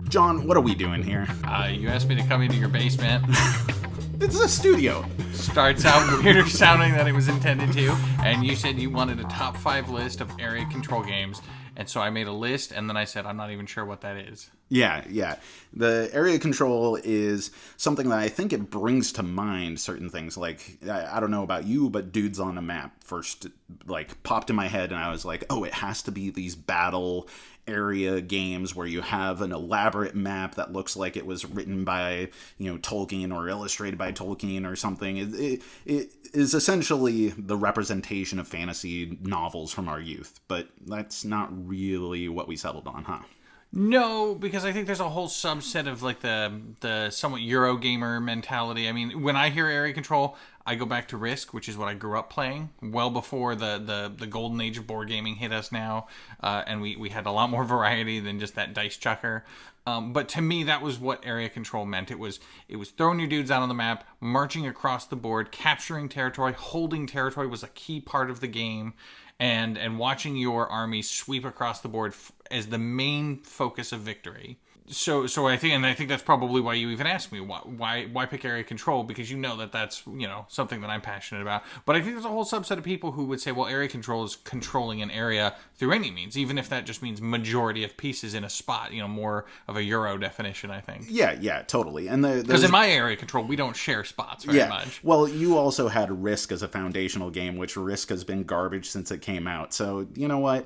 John, what are we doing here? You asked me to come into your basement. It's a studio. Starts out weirder sounding than it was intended to. And you said you wanted a top 5 list of area control games. And so I made a list, and then I said, I'm not even sure what that is. Yeah. The area control is something that I think it brings to mind certain things. Like, I don't know about you, but dudes on a map first, like, popped in my head, and I was like, oh, it has to be these battle area games where you have an elaborate map that looks like it was written by, Tolkien or illustrated by Tolkien or something. It is essentially the representation of fantasy novels from our youth, but that's not really what we settled on, huh? No, because I think there's a whole subset of like the somewhat Eurogamer mentality. I mean, when I hear area control, I go back to Risk, which is what I grew up playing, well before the golden age of board gaming hit us now, and we had a lot more variety than just that dice chucker. But to me, that was what area control meant. It was throwing your dudes out on the map, marching across the board, capturing territory, holding territory was a key part of the game, and watching your army sweep across the board as the main focus of victory. So I think that's probably why you even asked me why pick area control, because that's something that I'm passionate about. But I think there's a whole subset of people who would say, well, area control is controlling an area through any means, even if that just means majority of pieces in a spot. More of a Euro definition, I think. Yeah, totally. And because in my area control, we don't share spots very much. Well, you also had Risk as a foundational game, which Risk has been garbage since it came out. So you know what?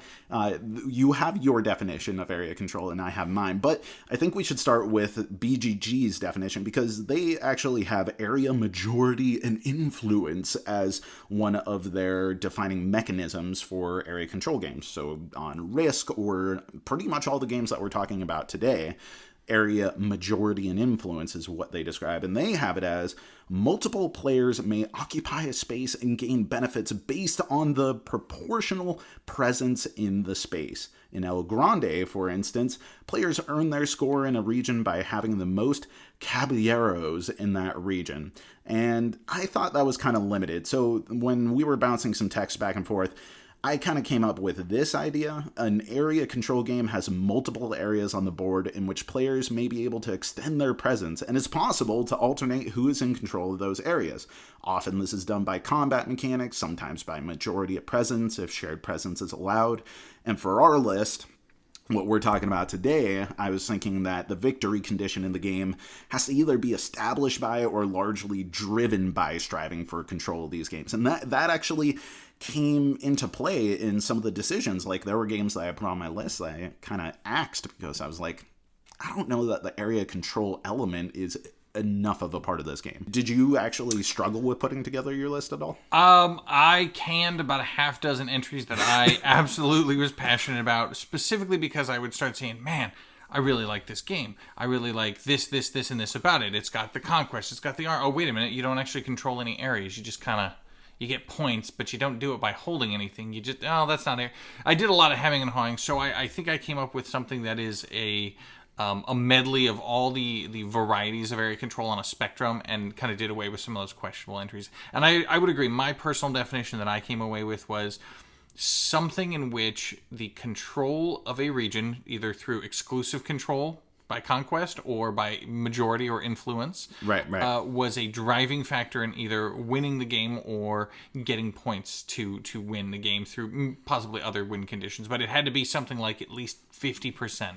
You have your definition of area control, and I have mine, but I think we should start with BGG's definition, because they actually have area majority and influence as one of their defining mechanisms for area control games. So on Risk, or pretty much all the games that we're talking about today, area majority and influence is what they describe, and they have it as multiple players may occupy a space and gain benefits based on the proportional presence in the space. In El Grande, for instance, players earn their score in a region by having the most caballeros in that region. And I thought that was kind of limited. So when we were bouncing some text back and forth, I kind of came up with this idea. An area control game has multiple areas on the board in which players may be able to extend their presence, and it's possible to alternate who is in control of those areas. Often this is done by combat mechanics, sometimes by majority of presence if shared presence is allowed. And for our list, what we're talking about today, I was thinking that the victory condition in the game has to either be established by or largely driven by striving for control of these games. And that actually came into play in some of the decisions. Like, there were games that I put on my list that I kind of axed because I was like, I don't know that the area control element is enough of a part of this game. Did you actually struggle with putting together your list at all? I canned about a half dozen entries that I absolutely was passionate about, specifically because I would start saying, man, I really like this game. I really like this, and this about it. It's got the conquest. It's got the art. Oh, wait a minute. You don't actually control any areas. You just kind of, you get points, but you don't do it by holding anything. You just, that's not it. I did a lot of hemming and hawing, so I think I came up with something that is a medley of all the varieties of area control on a spectrum, and kind of did away with some of those questionable entries. And I would agree, my personal definition that I came away with was something in which the control of a region, either through exclusive control by conquest or by majority or influence, right. Was a driving factor in either winning the game or getting points to win the game through possibly other win conditions. But it had to be something like at least 50%.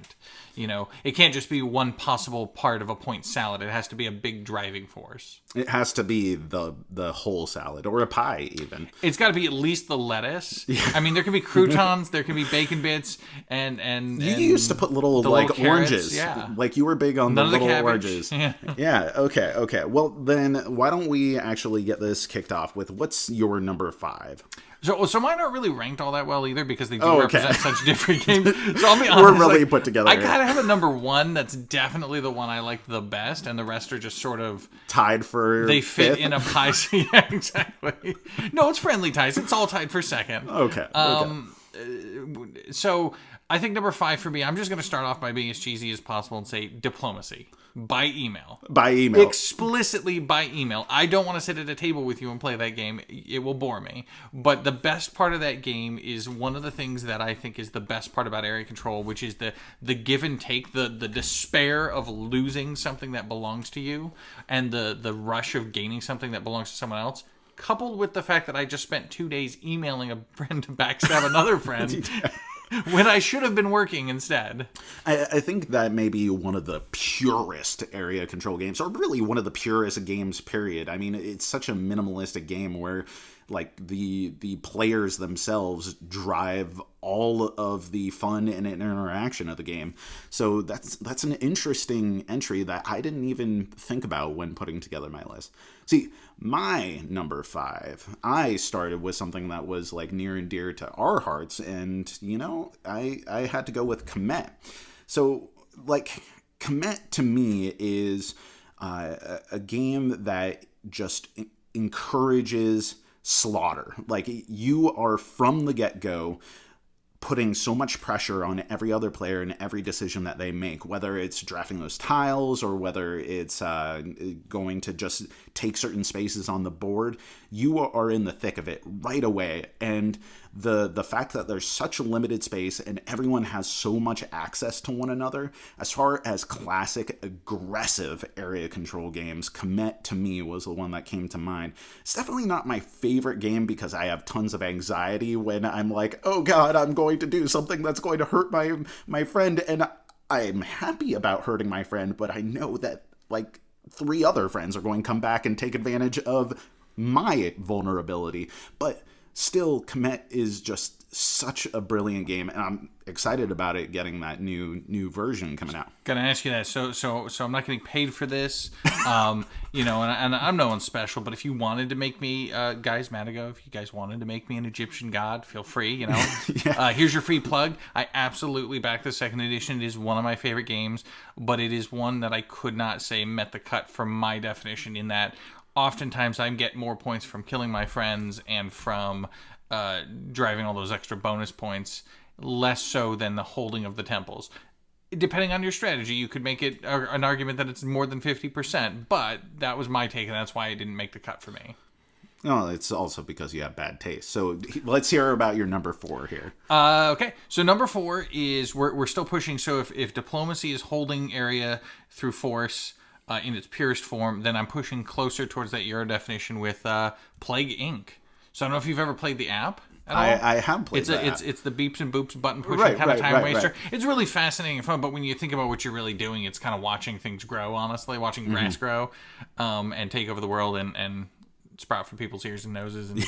It can't just be one possible part of a point salad. It has to be a big driving force. It has to be the whole salad, or a pie even. It's got to be at least the lettuce. Yeah. I mean, there can be croutons, there can be bacon bits, and you used to put little carrots, oranges. Yeah. Like, you were big on None the little of the oranges. Yeah. Okay. Well, then why don't we actually get this kicked off with what's your number 5? So mine aren't really ranked all that well either, because they do represent such different games. So I'll be honest, we're really put together. I kind of have a number 1 that's definitely the one I like the best, and the rest are just sort of tied for they fit fifth? In a pie. Yeah, exactly. No, it's friendly ties. It's all tied for second. Okay. So I think number 5 for me, I'm just going to start off by being as cheesy as possible and say diplomacy. By email. By email. Explicitly by email. I don't want to sit at a table with you and play that game. It will bore me. But the best part of that game is one of the things that I think is the best part about area control, which is the give and take, the despair of losing something that belongs to you, and the rush of gaining something that belongs to someone else, coupled with the fact that I just spent 2 days emailing a friend to backstab another friend. When I should have been working instead. I think that may be one of the purest area control games, or really one of the purest games, period. I mean, it's such a minimalistic game where, like, the players themselves drive all of the fun and interaction of the game. So that's an interesting entry that I didn't even think about when putting together my list. See, my number 5, I started with something that was like near and dear to our hearts, and I had to go with Kemet. So, like, Kemet to me is a game that just encourages slaughter. Like, you are from the get-go putting so much pressure on every other player and every decision that they make, whether it's drafting those tiles or whether it's going to just take certain spaces on the board. You are in the thick of it right away. And the fact that there's such a limited space and everyone has so much access to one another, as far as classic aggressive area control games, Kemet to me was the one that came to mind. It's definitely not my favorite game because I have tons of anxiety when I'm like, oh god, I'm going to do something that's going to hurt my friend, and I'm happy about hurting my friend, but I know that like 3 other friends are going to come back and take advantage of my vulnerability. But still, Kemet is just such a brilliant game, and I'm excited about it getting that new version coming out. Gonna ask you that. So I'm not getting paid for this, and I'm no one special. But if you wanted to make me, guys, Madigo, if you guys wanted to make me an Egyptian god, feel free. Yeah. Here's your free plug. I absolutely back the 2nd edition. It is one of my favorite games, but it is one that I could not say met the cut for my definition. In that, oftentimes I get more points from killing my friends and from driving all those extra bonus points, less so than the holding of the temples. Depending on your strategy, you could make it an argument that it's more than 50%, but that was my take, and that's why it didn't make the cut for me. No, it's also because you have bad taste. So let's hear about your number 4 here. Okay, so number 4 is, we're still pushing, so if diplomacy is holding area through force in its purest form, then I'm pushing closer towards that Euro definition with Plague Inc. So I don't know if you've ever played the app at all. I have played that. It's the beeps and boops button pushing kind of time waster. Right. It's really fascinating and fun, but when you think about what you're really doing, it's kind of watching things grow, honestly, watching grass grow and take over the world and sprout from people's ears and noses, and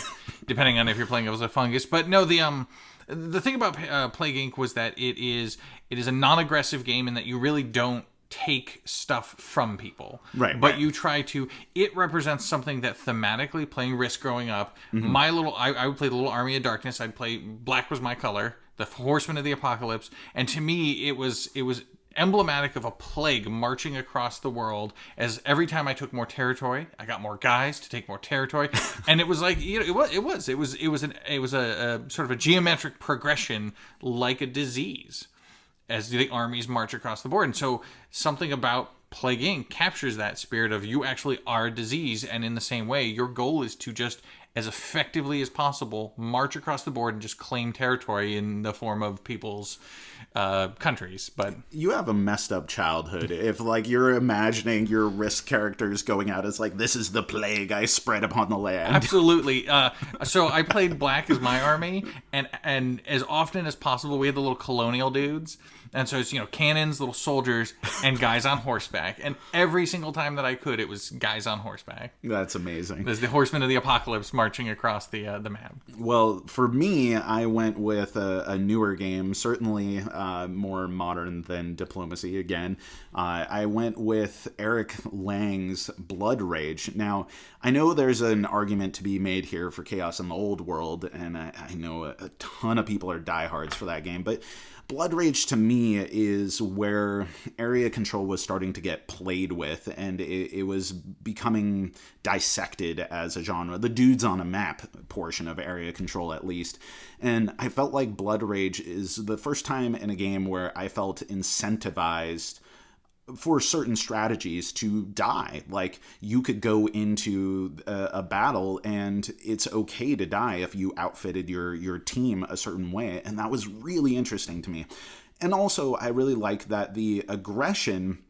depending on if you're playing as a fungus. But no, the thing about Plague Inc. was that it is a non-aggressive game in that you really don't take stuff from people, but you try to. It represents something that thematically, playing Risk growing up, I would play the little Army of Darkness. I'd play, black was my color, the Horsemen of the Apocalypse, and to me it was emblematic of a plague marching across the world, as every time I took more territory, I got more guys to take more territory, and it was like, it was a sort of a geometric progression, like a disease, as the armies march across the board. And so something about Plague Inc. captures that spirit of, you actually are a disease, and in the same way, your goal is to just, as effectively as possible, march across the board and just claim territory in the form of people's countries. But you have a messed up childhood if, like, you're imagining your Risk characters going out as like, this is the plague I spread upon the land. Absolutely. So I played black as my army, and as often as possible, we had the little colonial dudes. And so it's, cannons, little soldiers, and guys on horseback. And every single time that I could, it was guys on horseback. That's amazing. There's the Horsemen of the Apocalypse marching across the map. Well, for me, I went with a newer game, certainly more modern than Diplomacy again. I went with Eric Lang's Blood Rage. Now, I know there's an argument to be made here for Chaos in the Old World, and I know a ton of people are diehards for that game, but Blood Rage to me is where area control was starting to get played with, and it was becoming dissected as a genre. The dudes on a map portion of area control, at least. And I felt like Blood Rage is the first time in a game where I felt incentivized for certain strategies to die. Like, you could go into a battle and it's okay to die if you outfitted your team a certain way, and that was really interesting to me. And also, I really like that the aggression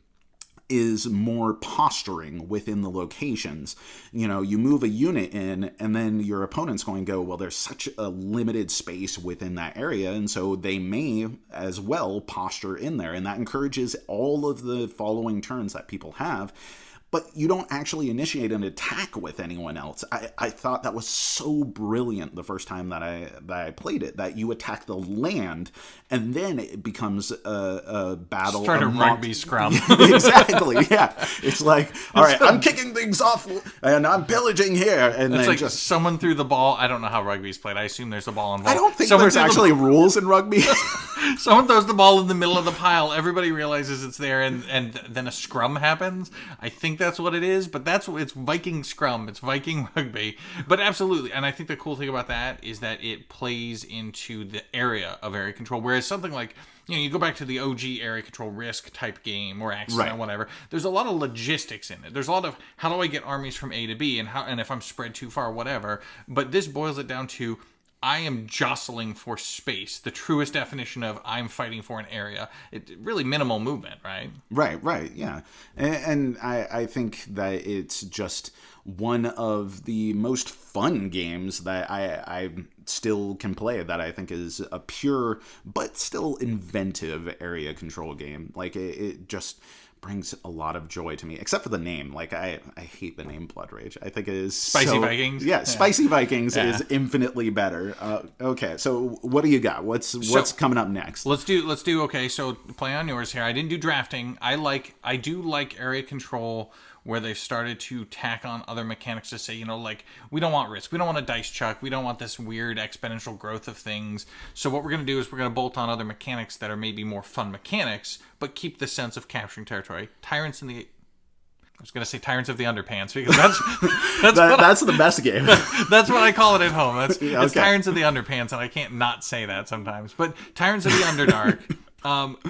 is more posturing within the locations. You know, you move a unit in, and then your opponent's going to go, well, there's such a limited space within that area, and so they may as well posture in there, and that encourages all of the following turns that people have. But you don't actually initiate an attack with anyone else. I thought that was so brilliant the first time that I played it, that you attack the land, and then it becomes a battle. Start a rugby scrum. Exactly, yeah. It's like, all right, I'm kicking things off, and I'm pillaging here. And it's then like just... someone threw the ball. I don't know how rugby's played. I assume there's a ball involved. I don't think there's actually rules in rugby. Someone throws the ball in the middle of the pile. Everybody realizes it's there, and then a scrum happens. I think that's what it is, but it's Viking scrum. It's Viking rugby. But absolutely, and I think the cool thing about that is that it plays into the area of area control. Whereas something like, you know, you go back to the OG area control Risk type game or Accident or whatever, there's a lot of logistics in it. There's a lot of, how do I get armies from A to B, and if I'm spread too far, whatever. But this boils it down to, I am jostling for space. The truest definition of I'm fighting for an area. It really minimal movement, right? Right, yeah. And I think that it's just one of the most fun games that I still can play, that I think is a pure but still inventive area control game. Like, it just brings a lot of joy to me, except for the name. Like, I hate the name Blood Rage. I think it is Spicy Vikings. Yeah, Spicy Vikings is infinitely better. Okay, so what do you got? What's coming up next? Let's do. Okay, so play on yours here. I didn't do drafting. I do like area control where they started to tack on other mechanics to say, you know, like, we don't want risk. We don't want a dice chuck. We don't want this weird exponential growth of things. So what we're going to do is we're going to bolt on other mechanics that are maybe more fun mechanics, but keep the sense of capturing territory. Tyrants of the Underpants, because that's the best game. That's what I call it at home. It's okay. Tyrants of the Underpants, and I can't not say that sometimes. But Tyrants of the Underdark.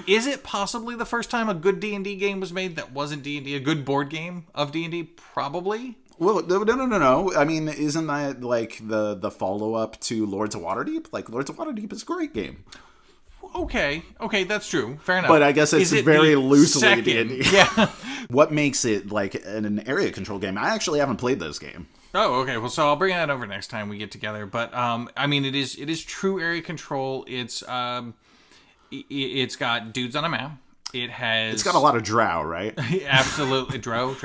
Is it possibly the first time a good D&D game was made that wasn't D&D? A good board game of D&D? Probably. Well, no. I mean, isn't that like the follow-up to Lords of Waterdeep? Like, Lords of Waterdeep is a great game. Okay, that's true. Fair enough. But I guess it's very loosely D&D. Yeah. What makes it like an area control game? I actually haven't played this game. Oh, okay. Well, so I'll bring that over next time we get together. But I mean, it is true area control. It's got dudes on a map. It's got a lot of drow, right? Absolutely. Drow.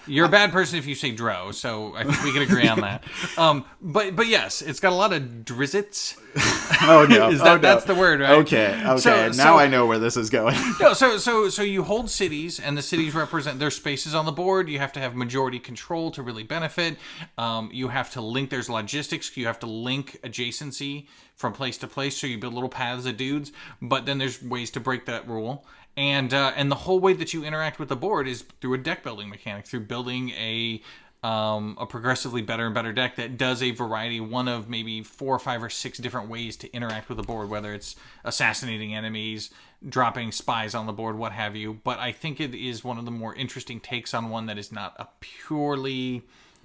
You're a bad person if you say drow, so I think we can agree on that. But yes, it's got a lot of drizzits. Oh no. That's the word, right? Okay. Now I know where this is going. No, so you hold cities, and the cities represent their spaces on the board. You have to have majority control to really benefit. You have to link, there's logistics. You have to link adjacency from place to place, so you build little paths of dudes. But then there's ways to break that rule. And the whole way that you interact with the board is through a deck building mechanic, through building a progressively better and better deck that does a variety, one of maybe 4 or 5 or 6 different ways to interact with the board, whether it's assassinating enemies, dropping spies on the board, what have you. But I think it is one of the more interesting takes on one that is not a purely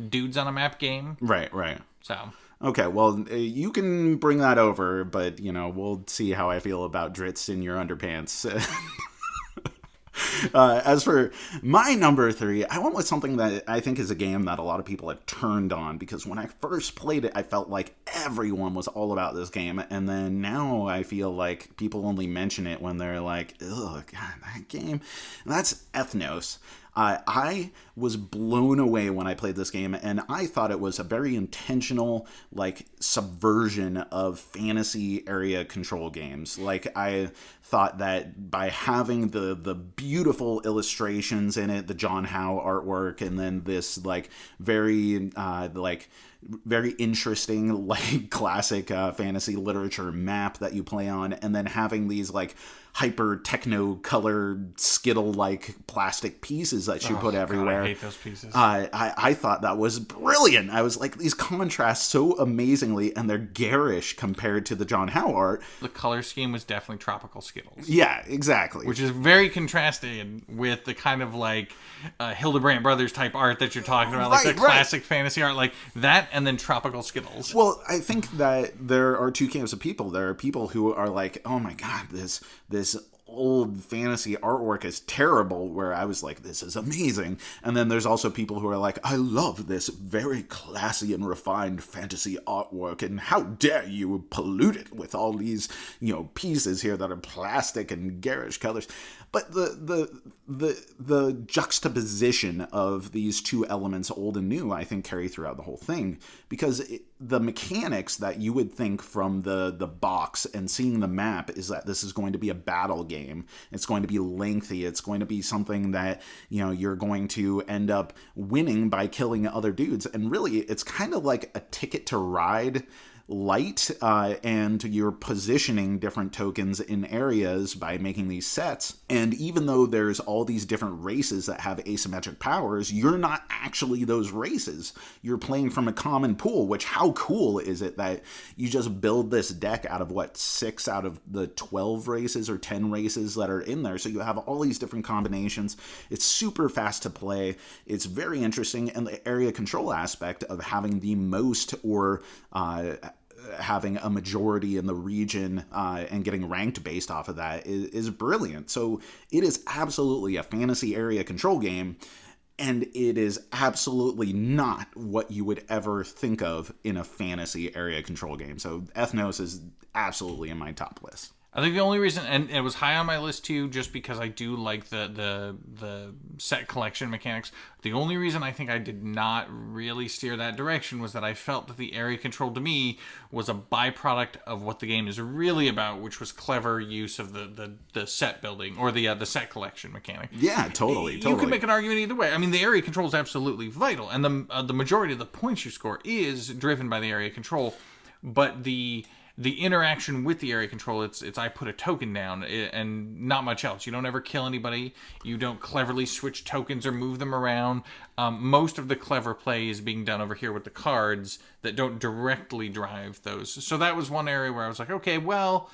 dudes on a map game. Right. So... Okay, well, you can bring that over, but, you know, we'll see how I feel about Dritz in your underpants. As for my number 3, I went with something that I think is a game that a lot of people have turned on, because when I first played it, I felt like everyone was all about this game, and then now I feel like people only mention it when they're like, ugh, God, that game. And that's Ethnos. I was blown away when I played this game, and I thought it was a very intentional, like, subversion of fantasy area control games. Like, I thought that by having the beautiful illustrations in it, the John Howe artwork, and then this, like, very, like, very interesting, like classic fantasy literature map that you play on, and then having these like hyper techno colored skittle like plastic pieces that you put everywhere. God, I hate those pieces. I thought that was brilliant. I was like, these contrast so amazingly, and they're garish compared to the John Howe art. The color scheme was definitely tropical Skittles. Yeah, exactly. Which is very contrasted with the kind of like Hildebrandt Brothers type art that you're talking about, like the classic fantasy art, like that, and then tropical Skittles. Well, I think that there are two camps of people. There are people who are like, oh my god, this old fantasy artwork is terrible, where I was like, this is amazing. And then there's also people who are like, I love this very classy and refined fantasy artwork, and how dare you pollute it with all these, pieces here that are plastic and garish colors. But the juxtaposition of these two elements, old and new, I think carry throughout the whole thing, because the mechanics that you would think from the box and seeing the map is that this is going to be a battle game. It's going to be lengthy. It's going to be something that, you're going to end up winning by killing other dudes. And really, it's kind of like a Ticket to Ride light, and you're positioning different tokens in areas by making these sets. And even though there's all these different races that have asymmetric powers, you're not actually those races. You're playing from a common pool, which how cool is it that you just build this deck out of 6 out of the 12 races or 10 races that are in there. So you have all these different combinations. It's super fast to play. It's very interesting. And the area control aspect of having the most, or having a majority in the region and getting ranked based off of that is brilliant. So it is absolutely a fantasy area control game, and it is absolutely not what you would ever think of in a fantasy area control game. So Ethnos is absolutely in my top list. I think the only reason, and it was high on my list too, just because I do like the set collection mechanics. The only reason I think I did not really steer that direction was that I felt that the area control to me was a byproduct of what the game is really about, which was clever use of the set building, or the set collection mechanic. Yeah, totally. You can make an argument either way. I mean, the area control is absolutely vital, and the majority of the points you score is driven by the area control, but the interaction with the area control, it's I put a token down and not much else. You don't ever kill anybody. You don't cleverly switch tokens or move them around. Most of the clever play is being done over here with the cards that don't directly drive those. So that was one area where I was like, okay, well...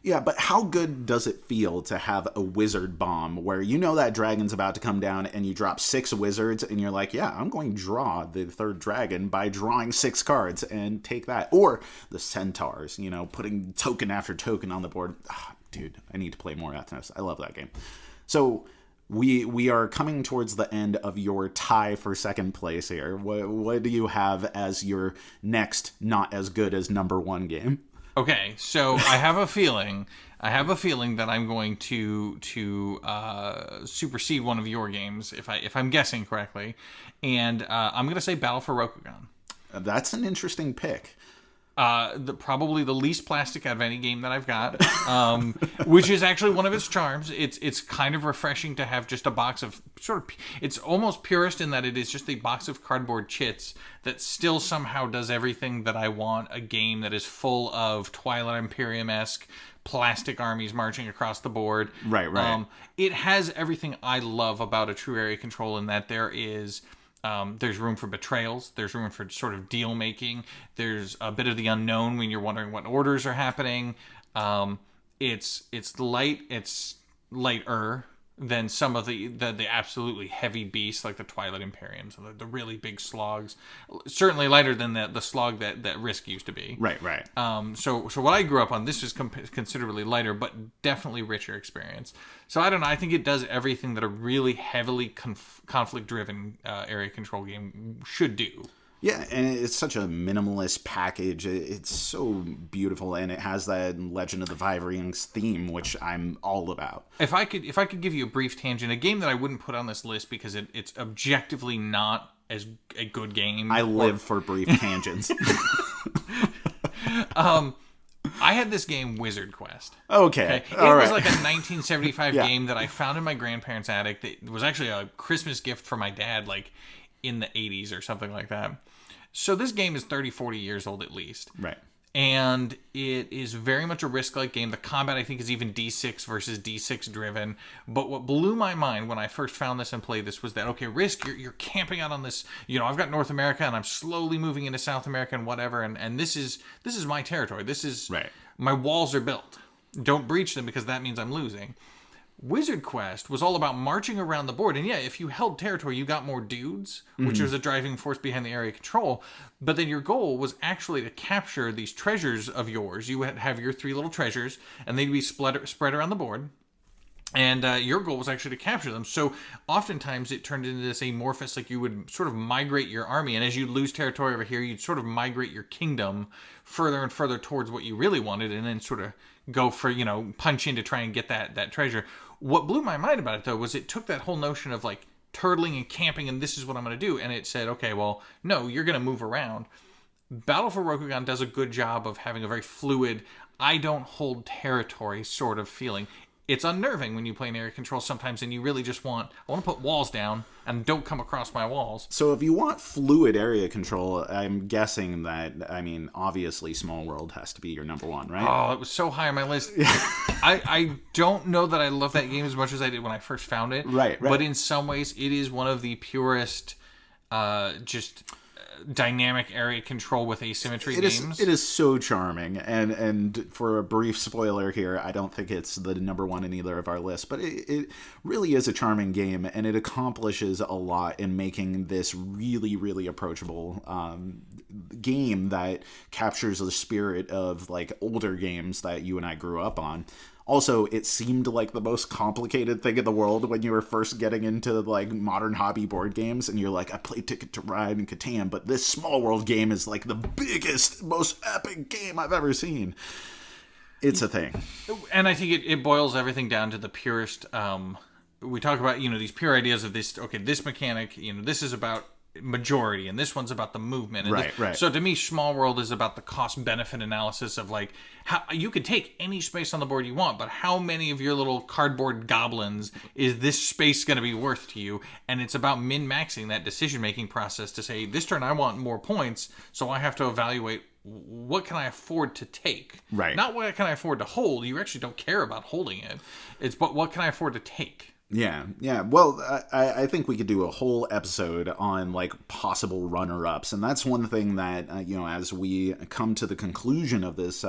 Yeah, but how good does it feel to have a wizard bomb where that dragon's about to come down and you drop 6 wizards and you're like, yeah, I'm going to draw the 3rd dragon by drawing 6 cards and take that. Or the centaurs, putting token after token on the board. Dude, I need to play more Ethnos. I love that game. So we are coming towards the end of your tie for second place here. What do you have as your next not as good as number 1 game? Okay, so I have a feeling that I'm going to supersede one of your games if I'm guessing correctly, and I'm going to say Battle for Rokugan. That's an interesting pick. Probably the least plastic out of any game that I've got, which is actually one of its charms. It's kind of refreshing to have just a box of it's almost purist in that it is just a box of cardboard chits that still somehow does everything that I want. A game that is full of Twilight Imperium-esque plastic armies marching across the board. Right. It has everything I love about a true area control in that there is... there's room for betrayals. There's room for sort of deal making. There's a bit of the unknown when you're wondering what orders are happening. It's light. It's lighter than some of the absolutely heavy beasts like the Twilight Imperiums, the really big slogs. Certainly lighter than the slog that Risk used to be. Right. So what I grew up on, this was considerably lighter, but definitely richer experience. So I don't know. I think it does everything that a really heavily conflict-driven area control game should do. Yeah, and it's such a minimalist package. It's so beautiful, and it has that Legend of the Five Rings theme, which I'm all about. If I could give you a brief tangent, a game that I wouldn't put on this list because it's objectively not as a good game. I live for brief tangents. I had this game, Wizard Quest. Okay. It was like a 1975 game that I found in my grandparents' attic. It was actually a Christmas gift for my dad, like in the 80s or something like that. So this game is 30, 40 years old at least. Right. And it is very much a Risk-like game. The combat, I think, is even D6 versus D6 driven. But what blew my mind when I first found this and played this was that, okay, Risk, you're camping out on this, I've got North America and I'm slowly moving into South America and whatever. And this is my territory. This is, right. My walls are built. Don't breach them because that means I'm losing. Wizard Quest was all about marching around the board. And yeah, if you held territory, you got more dudes, which was a driving force behind the area control. But then your goal was actually to capture these treasures of yours. You would have your 3 little treasures, and they'd be spread around the board. And your goal was actually to capture them. So oftentimes it turned into this amorphous, like you would sort of migrate your army. And as you lose territory over here, you'd sort of migrate your kingdom further and further towards what you really wanted, and then sort of go for, punch in to try and get that treasure. What blew my mind about it, though, was it took that whole notion of, like, turtling and camping and this is what I'm going to do. And it said, okay, well, no, you're going to move around. Battle for Rokugan does a good job of having a very fluid, I don't hold territory sort of feeling. It's unnerving when you play an area control sometimes, and you really just I want to put walls down and don't come across my walls. So if you want fluid area control, I'm guessing that, obviously Small World has to be your number one, right? Oh, it was so high on my list. I don't know that I love that game as much as I did when I first found it. Right. But in some ways, it is one of the purest, dynamic area control with asymmetry games. It is so charming, and for a brief spoiler here, I don't think it's the number one in either of our lists, but it really is a charming game, and it accomplishes a lot in making this really, really approachable game that captures the spirit of like older games that you and I grew up on. Also, it seemed like the most complicated thing in the world when you were first getting into like modern hobby board games, and you're like, I played Ticket to Ride and Catan, but this Small World game is like the biggest, most epic game I've ever seen. It's a thing. And I think it boils everything down to the purest, we talk about, these pure ideas of this, okay, this mechanic, this is about majority, and this one's about the movement. And right. So to me, Small World is about the cost-benefit analysis of like, how you can take any space on the board you want, but how many of your little cardboard goblins is this space going to be worth to you? And it's about min-maxing that decision-making process to say, this turn I want more points, so I have to evaluate what can I afford to take? Right. Not what can I afford to hold. You actually don't care about holding it. It's but what can I afford to take? Yeah. Well, I think we could do a whole episode on like possible runner-ups, and that's one thing that as we come to the conclusion of this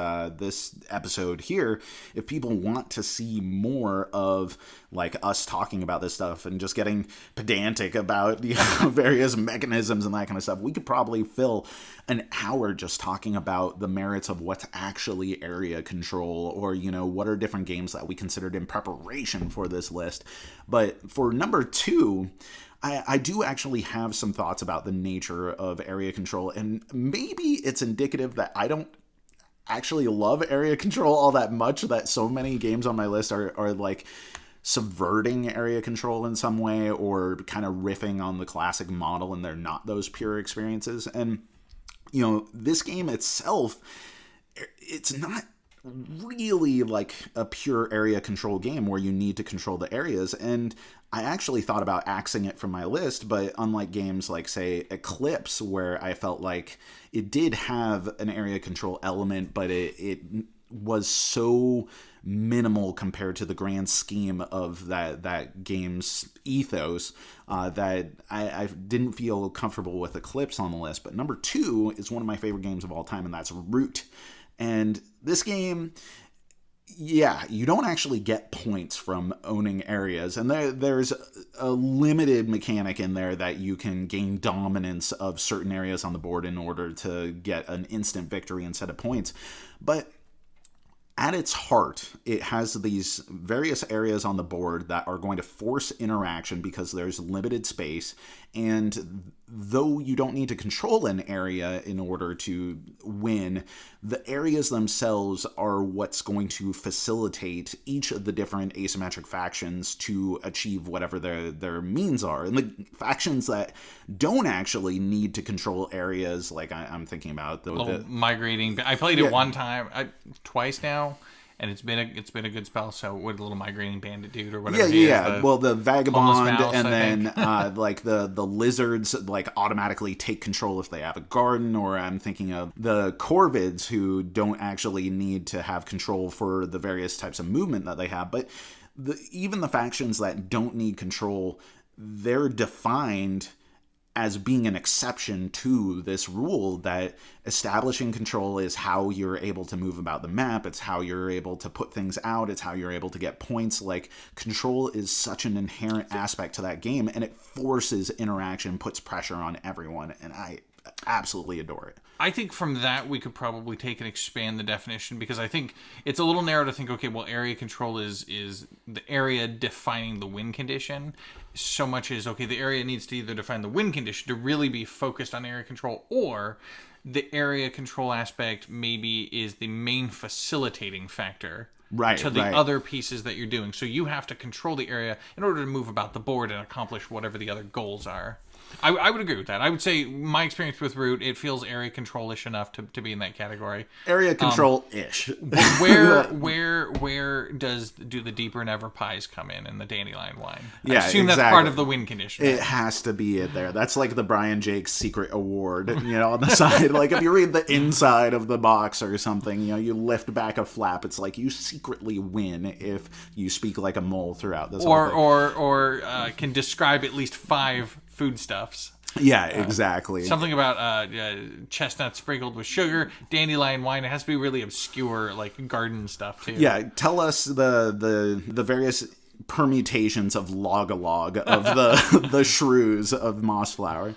episode here, if people want to see more of like us talking about this stuff and just getting pedantic about various mechanisms and that kind of stuff, we could probably fill an hour just talking about the merits of what's actually area control, or what are different games that we considered in preparation for this list. But for number 2, I do actually have some thoughts about the nature of area control, and maybe it's indicative that I don't actually love area control all that much, that so many games on my list are like subverting area control in some way, or kind of riffing on the classic model, and they're not those pure experiences. And this game itself, it's not really like a pure area control game where you need to control the areas. And I actually thought about axing it from my list, but unlike games like, say, Eclipse, where I felt like it did have an area control element, but it was so minimal compared to the grand scheme of that game's ethos, that I didn't feel comfortable with Eclipse on the list. But number 2 is one of my favorite games of all time, and that's Root. And this game, you don't actually get points from owning areas, and there's a limited mechanic in there that you can gain dominance of certain areas on the board in order to get an instant victory instead of points. But at its heart, it has these various areas on the board that are going to force interaction because there's limited space, and though you don't need to control an area in order to win, the areas themselves are what's going to facilitate each of the different asymmetric factions to achieve whatever their means are. And the factions that don't actually need to control areas, like I'm thinking about the migrating. I played it one time, twice now, and it's been a good spell. So what a little migrating bandit dude or whatever. Yeah. Well, the vagabond mouse, and then like the lizards like automatically take control if they have a garden, or I'm thinking of the corvids who don't actually need to have control for the various types of movement that they have. But even the factions that don't need control, they're defined as being an exception to this rule that establishing control is how you're able to move about the map. It's how you're able to put things out. It's how you're able to get points. Like, control is such an inherent aspect to that game, and it forces interaction, puts pressure on everyone, and I absolutely adore it. I think from that we could probably take and expand the definition, because I think it's a little narrow to think, okay, well, area control is the area defining the win condition. So much as, okay, the area needs to either define the win condition to really be focused on area control, or the area control aspect maybe is the main facilitating factor to the other pieces that you're doing. So you have to control the area in order to move about the board and accomplish whatever the other goals are. I would agree with that. I would say my experience with Root, it feels area control-ish enough to be in that category. Area control-ish. Where do the deeper never pies come in the dandelion wine? I assume that's part of the win condition. It has to be in there. That's like the Brian Jakes secret award, on the side. Like if you read the inside of the box or something, you lift back a flap. It's like you secretly win if you speak like a mole throughout this whole thing. Or can describe at least 5 foodstuffs. Yeah, exactly. Something about chestnuts sprinkled with sugar, dandelion wine. It has to be really obscure, like garden stuff too. Yeah, tell us the various permutations of log-a-log of the shrews of Mossflower.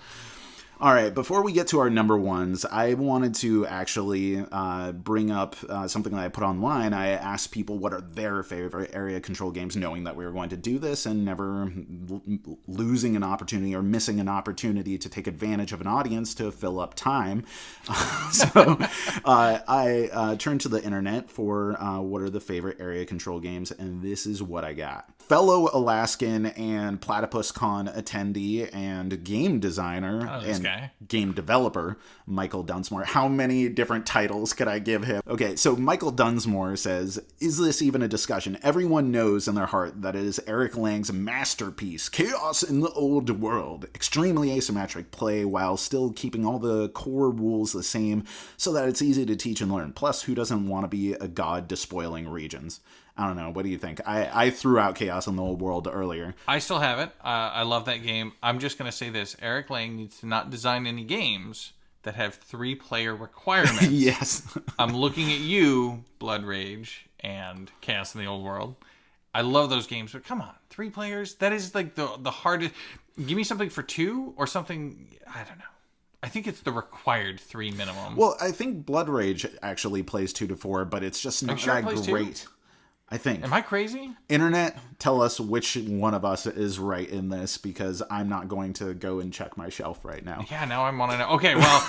All right, before we get to our number ones, I wanted to actually bring up something that I put online. I asked people what are their favorite area control games, knowing that we were going to do this and never losing an opportunity or missing an opportunity to take advantage of an audience to fill up time. So I turned to the internet for what are the favorite area control games, and this is what I got. Fellow Alaskan and Platypus Con attendee and game designer and game developer, Michael Dunsmore. How many different titles could I give him? Okay, so Michael Dunsmore says, is this even a discussion? Everyone knows in their heart that it is Eric Lang's masterpiece, Chaos in the Old World. Extremely asymmetric play while still keeping all the core rules the same so that it's easy to teach and learn. Plus, who doesn't want to be a god despoiling regions? I don't know. What do you think? I threw out Chaos in the Old World earlier. I still have it. I love that game. I'm just going to say this. Eric Lang needs to not design any games that have 3-player requirements. Yes. I'm looking at you, Blood Rage and Chaos in the Old World. I love those games, but come on. 3 players? That is like the hardest. Give me something for 2 or something. I don't know. I think it's the required 3 minimum. Well, I think Blood Rage actually plays 2 to 4, but it's just not that great. 2? I think. Am I crazy? Internet, tell us which one of us is right in this, because I'm not going to go and check my shelf right now. Yeah, now I want to know. Okay, well,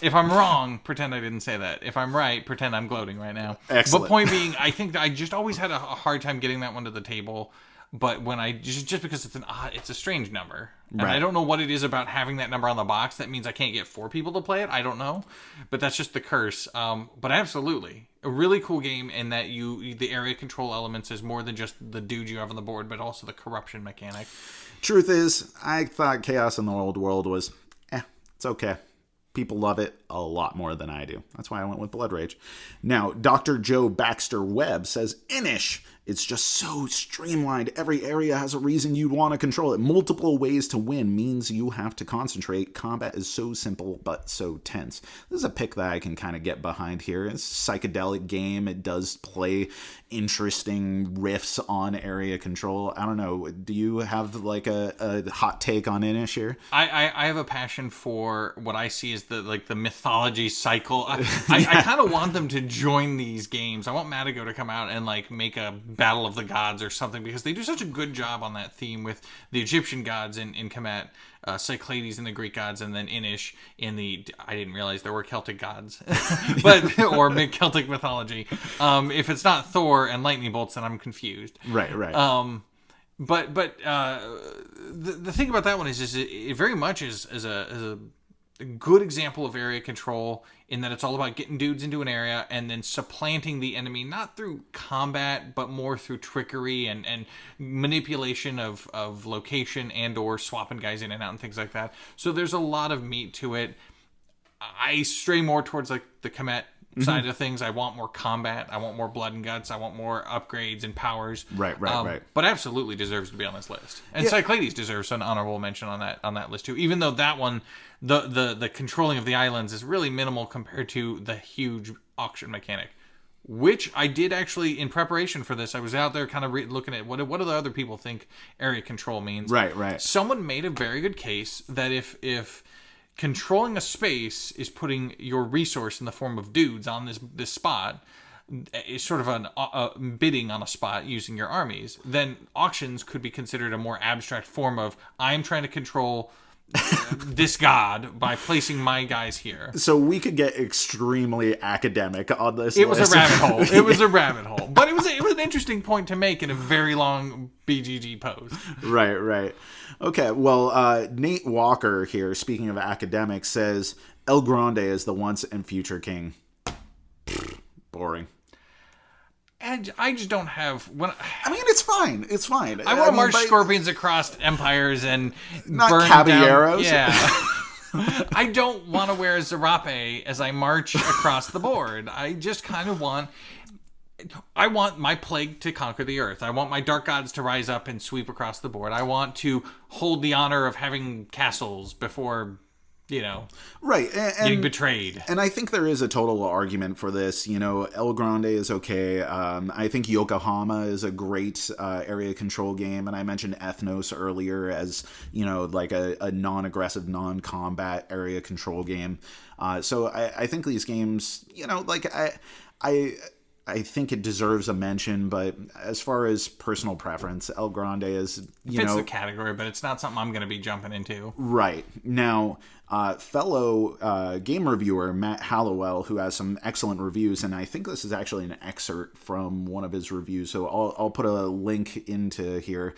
if I'm wrong, pretend I didn't say that. If I'm right, pretend I'm gloating right now. Excellent. But point being, I think that I just always had a hard time getting that one to the table. But when I just because it's a strange number, and I don't know what it is about having that number on the box that means I can't get 4 people to play it. I don't know, but that's just the curse. But absolutely, a really cool game, in that the area control elements is more than just the dude you have on the board, but also the corruption mechanic. Truth is, I thought Chaos in the Old World was, it's okay. People love it a lot more than I do. That's why I went with Blood Rage. Now, Dr. Joe Baxter Webb says, Inish. It's just so streamlined. Every area has a reason you'd want to control it. Multiple ways to win means you have to concentrate. Combat is so simple, but so tense. This is a pick that I can kind of get behind here. It's a psychedelic game. It does play interesting riffs on area control. I don't know. Do you have like a hot take on Inish here? I have a passion for what I see as the mythology cycle. I kind of want them to join these games. I want Madigo to come out and like make a Battle of the Gods or something, because they do such a good job on that theme with the Egyptian gods in Kemet, Cyclades in the Greek gods, and then Inish in the, I didn't realize there were Celtic gods, but or Celtic mythology. If it's not Thor and lightning bolts, then I'm confused. Right. But the thing about that one is it very much is a a good example of area control in that it's all about getting dudes into an area and then supplanting the enemy, not through combat, but more through trickery and manipulation of location and or swapping guys in and out and things like that. So there's a lot of meat to it. I stray more towards like the Kemet side of things. I want more combat. I want more blood and guts. I want more upgrades and powers. Right. But absolutely deserves to be on this list. And Cyclades deserves an honorable mention on that list too. Even though that one, the controlling of the islands is really minimal compared to the huge auction mechanic, which I did actually in preparation for this. I was out there kind of looking at what do the other people think area control means. Right. Someone made a very good case that if controlling a space is putting your resource in the form of dudes on this spot, is sort of an bidding on a spot using your armies, then auctions could be considered a more abstract form of I'm trying to control this god by placing my guys here. So we could get extremely academic on this. It was a rabbit hole. It was a rabbit hole, but it was an interesting point to make in a very long BGG post. Right. Okay, well, Nate Walker here, speaking of academics, says El Grande is the once and future king. Boring. And I just don't have... I mean, it's fine. It's fine. I want to march scorpions across empires and not burn caballeros. Down... Yeah. I don't want to wear a Zarape as I march across the board. I just kind of want... I want my plague to conquer the earth. I want my dark gods to rise up and sweep across the board. I want to hold the honor of having castles before, right, and getting betrayed. And I think there is a total argument for this. El Grande is okay. I think Yokohama is a great area control game, and I mentioned Ethnos earlier as like a non-aggressive, non-combat area control game. So I think these games, I think it deserves a mention, but as far as personal preference, El Grande is, fits the category, but it's not something I'm going to be jumping into. Right. Now, fellow game reviewer Matt Hallowell, who has some excellent reviews, and I think this is actually an excerpt from one of his reviews, so I'll put a link into here.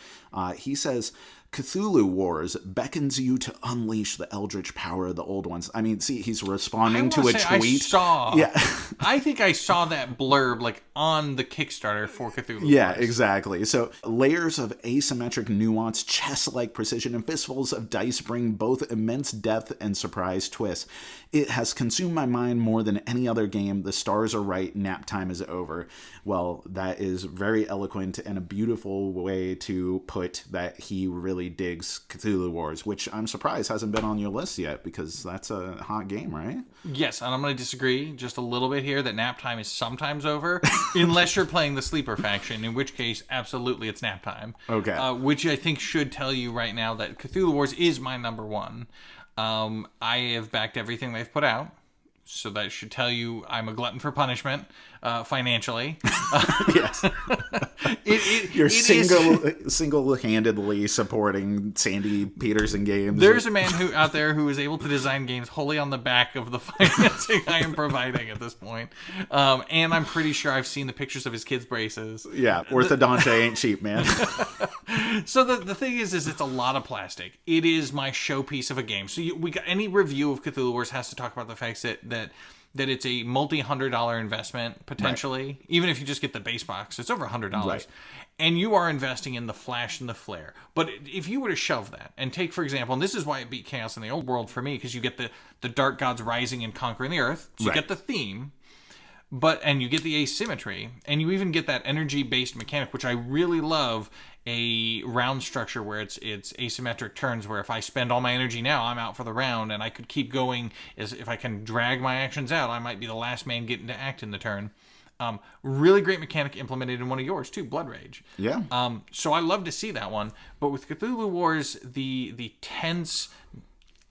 He says, Cthulhu Wars beckons you to unleash the eldritch power of the old ones. I mean, see, he's responding to a tweet. I think I saw that blurb on the Kickstarter for Cthulhu Wars. Yeah, exactly. So layers of asymmetric nuance, chess-like precision, and fistfuls of dice bring both immense depth and surprise twists. It has consumed my mind more than any other game. The stars are right. Nap time is over. Well, that is very eloquent and a beautiful way to put that he really digs Cthulhu Wars, which I'm surprised hasn't been on your list yet because that's a hot game, right? Yes, and I'm going to disagree just a little bit here that nap time is sometimes over, unless you're playing the sleeper faction, in which case, absolutely, it's nap time. Okay. Which I think should tell you right now that Cthulhu Wars is my number one. I have backed everything they've put out, so that should tell you I'm a glutton for punishment financially. Yes. You're single-handedly supporting Sandy Peterson games. There's a man out there who is able to design games wholly on the back of the financing I am providing at this point. And I'm pretty sure I've seen the pictures of his kids' braces. Yeah, orthodontia ain't cheap, man. So the thing is it's a lot of plastic. It is my showpiece of a game. So we got any review of Cthulhu Wars has to talk about the fact that it's a multi-$100 investment, potentially. Right. Even if you just get the base box, it's over $100. Right. And you are investing in the flash and the flare. But if you were to shelve that, and take, for example, and this is why it beat Chaos in the Old World for me, because you get the dark gods rising and conquering the earth. So you get the theme, and you get the asymmetry, and you even get that energy-based mechanic, which I really love, a round structure where it's asymmetric turns, where if I spend all my energy now, I'm out for the round, and I could keep going. As if I can drag my actions out, I might be the last man getting to act in the turn. Really great mechanic implemented in one of yours too, Blood Rage. Yeah. So I love to see that one. But with Cthulhu Wars, the tense,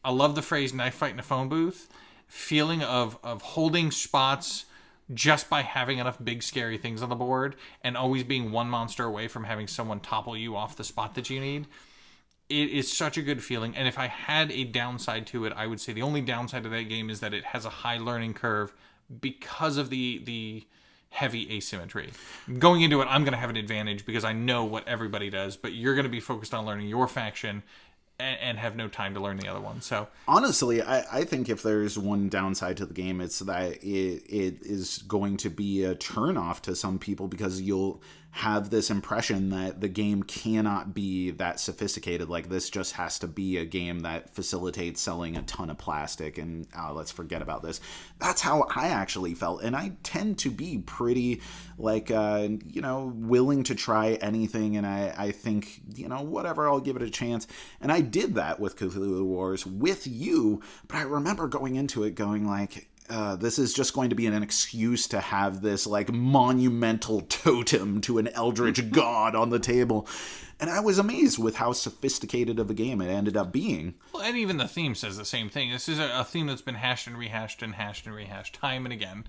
I love the phrase "knife fight in a phone booth," feeling of holding spots just by having enough big scary things on the board and always being one monster away from having someone topple you off the spot that you need. It is such a good feeling. And if I had a downside to it, I would say the only downside to that game is that it has a high learning curve because of the heavy asymmetry. Going into it, I'm going to have an advantage because I know what everybody does, but you're going to be focused on learning your faction and have no time to learn the other one. So honestly, I think if there's one downside to the game, it's that it is going to be a turnoff to some people, because you'll have this impression that the game cannot be that sophisticated. Like, this just has to be a game that facilitates selling a ton of plastic, and let's forget about this. That's how I actually felt, and I tend to be pretty, like, willing to try anything, and I think, whatever, I'll give it a chance. And I did that with Cthulhu Wars with you, but I remember going into it going like, this is just going to be an excuse to have this like monumental totem to an eldritch god on the table. And I was amazed with how sophisticated of a game it ended up being. Well, and even the theme says the same thing. This is a theme that's been hashed and rehashed and hashed and rehashed time and again.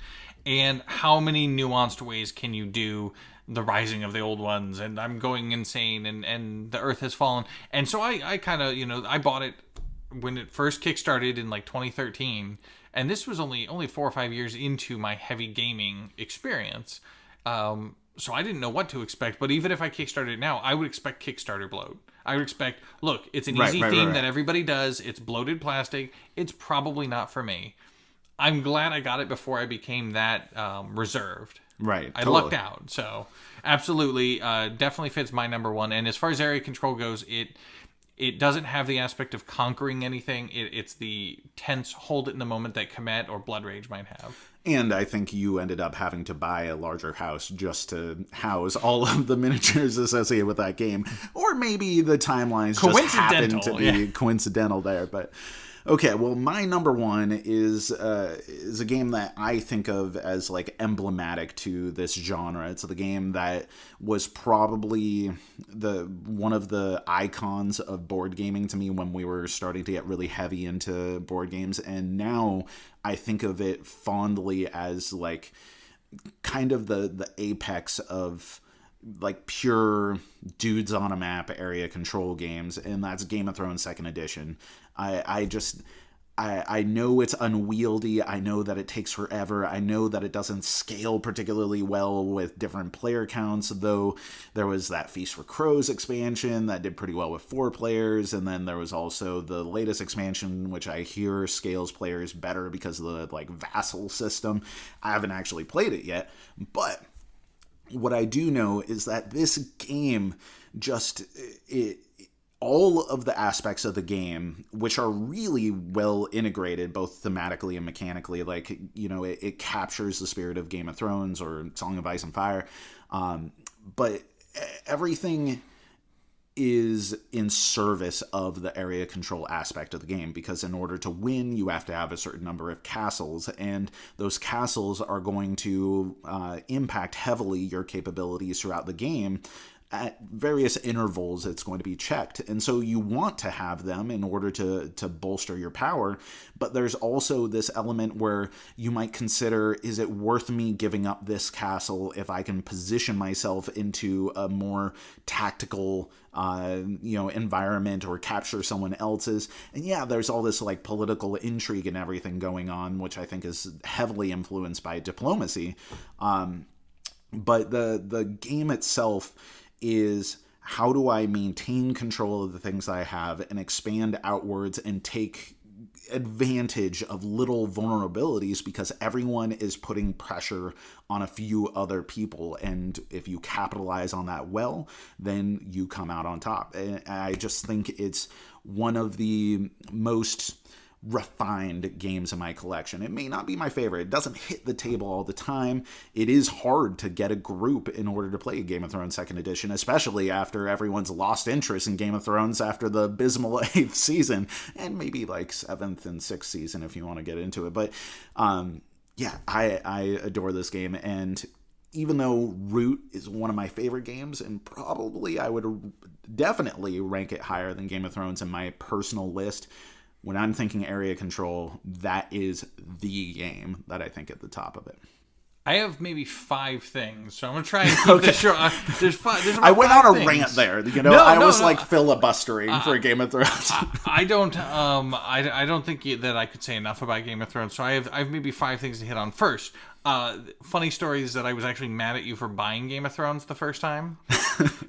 And how many nuanced ways can you do the rising of the old ones, and I'm going insane, and the earth has fallen. And so I kind of, I bought it when it first kickstarted in like 2013. And this was only 4 or 5 years into my heavy gaming experience. So I didn't know what to expect. But even if I kickstarted it now, I would expect Kickstarter bloat. I would expect, look, it's an easy theme that everybody does. It's bloated plastic. It's probably not for me. I'm glad I got it before I became that reserved. Right. I lucked out. So absolutely, definitely fits my number one. And as far as area control goes, it doesn't have the aspect of conquering anything. It's the tense, hold it in the moment that Kemet or Blood Rage might have. And I think you ended up having to buy a larger house just to house all of the miniatures associated with that game. Or maybe the timelines just happened to be coincidental there. But okay, well, my number one is a game that I think of as like emblematic to this genre. It's the game that was probably one of the icons of board gaming to me when we were starting to get really heavy into board games, and now I think of it fondly as like kind of the apex of like pure dudes on a map area control games, and that's Game of Thrones 2nd edition. I know it's unwieldy. I know that it takes forever. I know that it doesn't scale particularly well with different player counts, though there was that Feast for Crows expansion that did pretty well with 4 players, and then there was also the latest expansion, which I hear scales players better because of the like vassal system. I haven't actually played it yet, but what I do know is that this game all of the aspects of the game, which are really well integrated, both thematically and mechanically, like, it captures the spirit of Game of Thrones or Song of Ice and Fire. But everything is in service of the area control aspect of the game, because in order to win, you have to have a certain number of castles, and those castles are going to impact heavily your capabilities throughout the game. At various intervals, it's going to be checked. And so you want to have them in order to bolster your power. But there's also this element where you might consider, is it worth me giving up this castle if I can position myself into a more tactical environment or capture someone else's? And yeah, there's all this like political intrigue and everything going on, which I think is heavily influenced by diplomacy. But the game itself is, how do I maintain control of the things I have and expand outwards and take advantage of little vulnerabilities, because everyone is putting pressure on a few other people, and if you capitalize on that well, then you come out on top. And I just think it's one of the most refined games in my collection. It may not be my favorite. It doesn't hit the table all the time. It is hard to get a group in order to play Game of Thrones 2nd edition, especially after everyone's lost interest in Game of Thrones after the abysmal 8th season, and maybe like 7th and 6th season if you want to get into it. But I adore this game, and even though Root is one of my favorite games, and probably I would definitely rank it higher than Game of Thrones in my personal list, when I'm thinking area control, that is the game that I think at the top of it. I have maybe 5 things, so I'm gonna try and keep this short. There's I went on a rant there, I was filibustering for Game of Thrones. I don't think that I could say enough about Game of Thrones. So I have maybe 5 things to hit on. First, Funny story is that I was actually mad at you for buying Game of Thrones the first time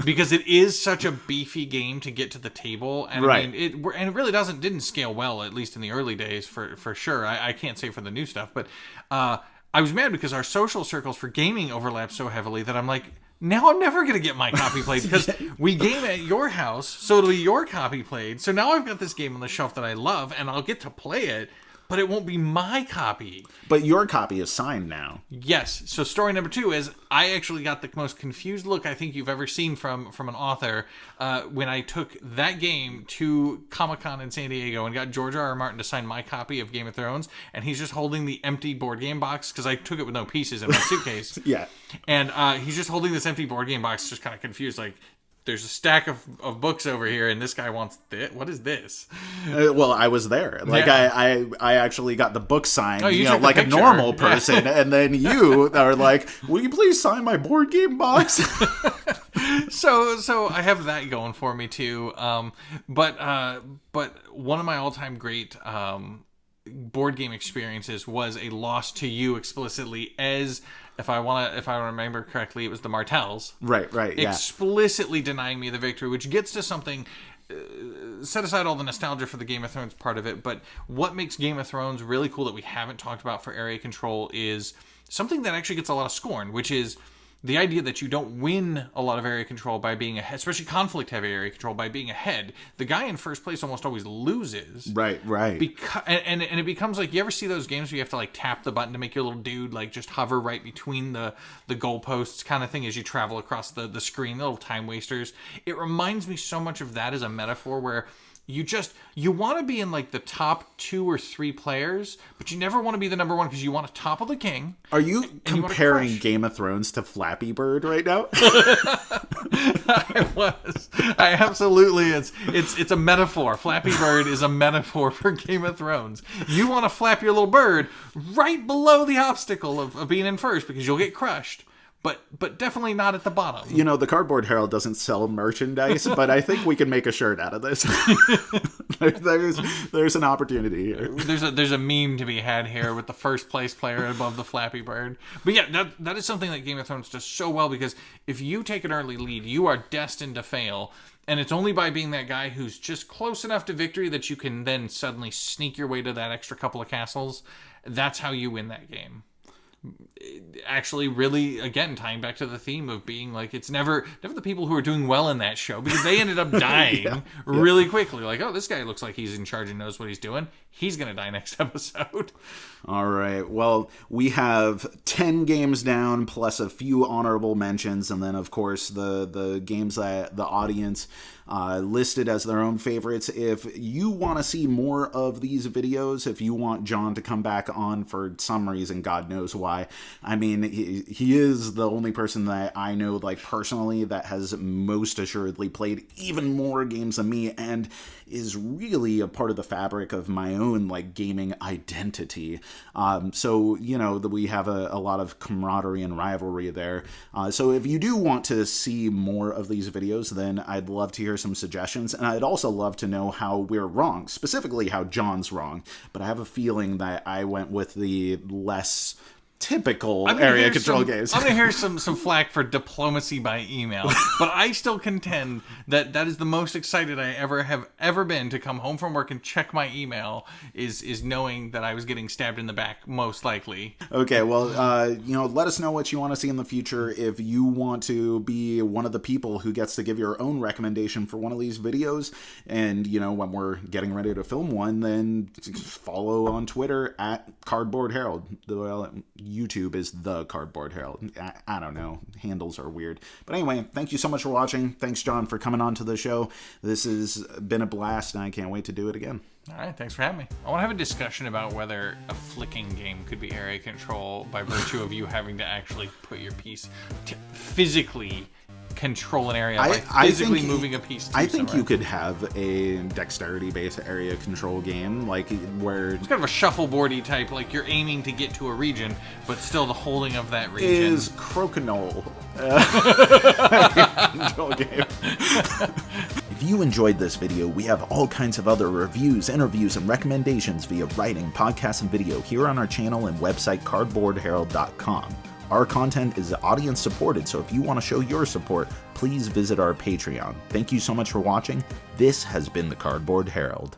because it is such a beefy game to get to the table, and right. I mean, it really didn't scale well, at least in the early days for sure. I can't say for the new stuff, but I was mad because our social circles for gaming overlap so heavily that I'm like, now I'm never going to get my copy played because we game at your house, so it'll be your copy played. So now I've got this game on the shelf that I love, and I'll get to play it, but it won't be my copy. But your copy is signed now. Yes. So story number 2 is I actually got the most confused look I think you've ever seen from an author when I took that game to Comic-Con in San Diego and got George R.R. Martin to sign my copy of Game of Thrones, and he's just holding the empty board game box because I took it with no pieces in my suitcase. Yeah. And he's just holding this empty board game box, just kind of confused, like, there's a stack of books over here, and this guy wants this. What is this? Well, I was there. Like, yeah. I actually got the book signed, like a normal person, and then you are like, will you please sign my board game box? So I have that going for me, too. But one of my all-time great board game experiences was a loss to you explicitly as... If I remember correctly, it was the Martells. Right, yeah. Explicitly denying me the victory, which gets to something. Set aside all the nostalgia for the Game of Thrones part of it, but what makes Game of Thrones really cool that we haven't talked about for Area Control is something that actually gets a lot of scorn, which is the idea that you don't win a lot of area control by being ahead, especially conflict-heavy area control, by being ahead. The guy in first place almost always loses. Right. Because, and it becomes like, you ever see those games where you have to like tap the button to make your little dude like just hover right between the goalposts kind of thing as you travel across the screen, the little time wasters. It reminds me so much of that as a metaphor where you want to be in like the top 2 or 3 players, but you never want to be the number 1 because you want to topple the king. Are you comparing Game of Thrones to Flappy Bird right now? I absolutely. It's a metaphor. Flappy Bird is a metaphor for Game of Thrones. You want to flap your little bird right below the obstacle of being in first because you'll get crushed. But definitely not at the bottom. The Cardboard Herald doesn't sell merchandise, but I think we can make a shirt out of this. There's an opportunity here. There's a meme to be had here with the first place player above the Flappy Bird. But yeah, that is something that Game of Thrones does so well, because if you take an early lead, you are destined to fail. And it's only by being that guy who's just close enough to victory that you can then suddenly sneak your way to that extra couple of castles. That's how you win that game. Actually, really, again, tying back to the theme of being like, it's never the people who are doing well in that show, because they ended up dying really quickly. Like, oh, this guy looks like he's in charge and knows what he's doing. He's going to die next episode. All right. Well, we have 10 games down plus a few honorable mentions. And then, of course, the games that the audience listed as their own favorites. If you want to see more of these videos, if you want John to come back on for some reason, God knows why. I mean, he is the only person that I know, like, personally, that has most assuredly played even more games than me and is really a part of the fabric of my own, like, gaming identity. So, we have a lot of camaraderie and rivalry there. So if you do want to see more of these videos, then I'd love to hear some suggestions, and I'd also love to know how we're wrong, specifically how John's wrong. But I have a feeling that I went with the less typical area control games. I'm going to hear some flack for diplomacy by email, but I still contend that is the most excited I have ever been to come home from work and check my email is knowing that I was getting stabbed in the back, most likely. Okay, well, let us know what you want to see in the future. If you want to be one of the people who gets to give your own recommendation for one of these videos, and, when we're getting ready to film one, then follow on Twitter at Cardboard Herald. YouTube is the Cardboard Herald. I don't know. Handles are weird. But anyway, thank you so much for watching. Thanks, John, for coming on to the show. This has been a blast, and I can't wait to do it again. All right, thanks for having me. I want to have a discussion about whether a flicking game could be area control by virtue of you having to actually put your piece physically control an area by physically moving a piece to I think somewhere. you could have a dexterity-based area control game, like where It's kind of a shuffleboardy type, like you're aiming to get to a region, but still the holding of that region. is Crokinole control game. If you enjoyed this video, we have all kinds of other reviews, interviews, and recommendations via writing, podcast, and video here on our channel and website cardboardherald.com. Our content is audience supported, so if you want to show your support, please visit our Patreon. Thank you so much for watching. This has been the Cardboard Herald.